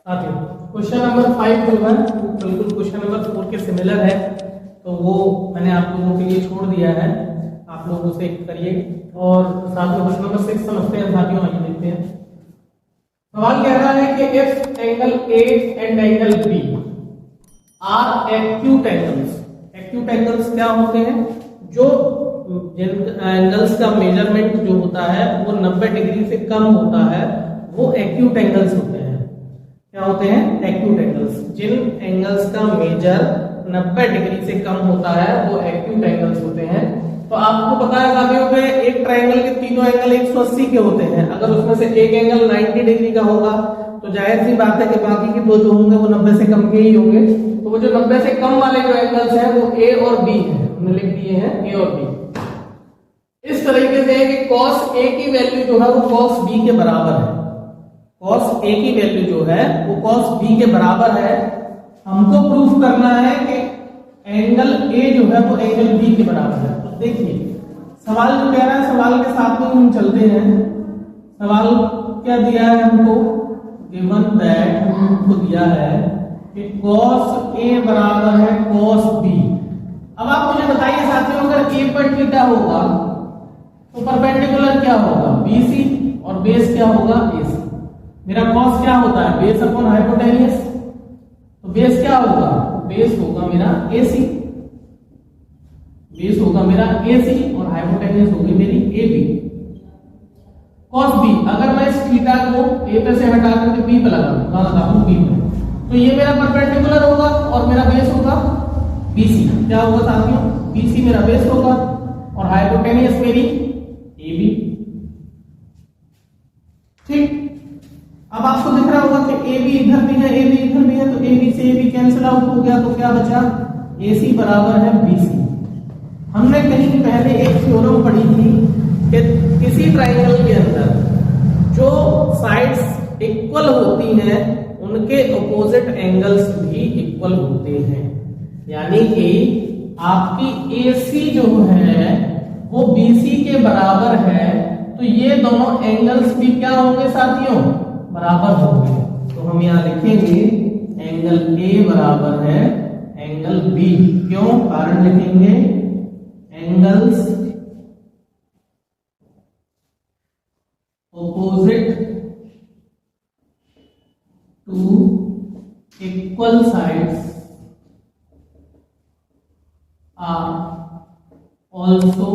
साथियों question number 5 जो है वो बिल्कुल क्वेश्चन नंबर 4 के सिमिलर है, तो वो मैंने आप लोगों के लिए छोड़ दिया है, आप लोग उसे करिए। और साथ में क्वेश्चन नंबर 6 समझते हैं साथियों, आइए देखते हैं। सवाल कह रहा है कि if angle A and angle B are acute angles. Acute angles क्या होते हैं? जो एंगल्स का मेजरमेंट जो होता है वो 90 डिग्री से कम होता है, वो एक्यूट एंगल्स होते हैं। क्या होते हैं? Acute angles. जिन एंगल्स का मेजर 90 डिग्री से कम होता है वो एक्यूट एंगल्स होते हैं। तो आपको पता है साथियों कि एक ट्रायंगल के तीनों एंगल 180 के होते हैं। अगर उसमें से एक एंगल 90 डिग्री का होगा तो जाहिर सी बात है कि बाकी के दो जो होंगे वो 90 से कम के ही होंगे। तो वो जो 90 से कम वाले जो एंगल्स हैं वो ए और बी है, हमने लिख दिए हैं ए और बी। इस तरीके से है कि cos A की वैल्यू जो है वो cos B के बराबर है। cos A की वैल्यू जो है वो cos B के बराबर है। हमको प्रूफ करना है कि एंगल A जो है वो एंगल B के बराबर है। तो देखिए सवाल जो कह रहा है, सवाल के साथ में हम चलते हैं। सवाल क्या दिया है हमको? गिवन दैट हमको दिया है कि cos A बराबर है cos B। अब आप मुझे बताइए साथियों, अगर A पर थीटा होगा तो परपेंडिकुलर क्या होगा? BC, और बेस क्या होगा? AC। मेरा cos क्या होता है? Base upon hypotenuse. तो बेस क्या होगा? बेस होगा मेरा AC। बेस होगा मेरा AC और हाइपोटेन्यूस होगी मेरी AB। cos B, अगर मैं इस थीटा को A पे से हटा करके B पे लगाऊं B पे, तो ये मेरा परपेंडिकुलर होगा और मेरा बेस होगा BC। क्या होगा साथियों? BC मेरा बेस होगा और हाइपोटेन्यूस मेरी AB। ठीक, अब आपको दिख रहा होगा कि AB इधर भी है, AB इधर भी है, तो AB से AB कैंसिल आउट हो गया, तो क्या बचा? AC बराबर है BC। हमने कहीं पहले एक थ्योरम पढ़ी थी कि किसी ट्रायंगल के अंदर जो साइड्स इक्वल होती हैं उनके ऑपोजिट एंगल्स भी इक्वल होते हैं। यानी कि आपकी AC जो है वो BC के बराबर है, तो ये दोनों एंगल्स भी क्या होंगे साथियों? बराबर होंगे। तो हम यहां लिखेंगे एंगल A बराबर है एंगल B। क्यों? कारण लिखेंगे angles opposite to equal sides are also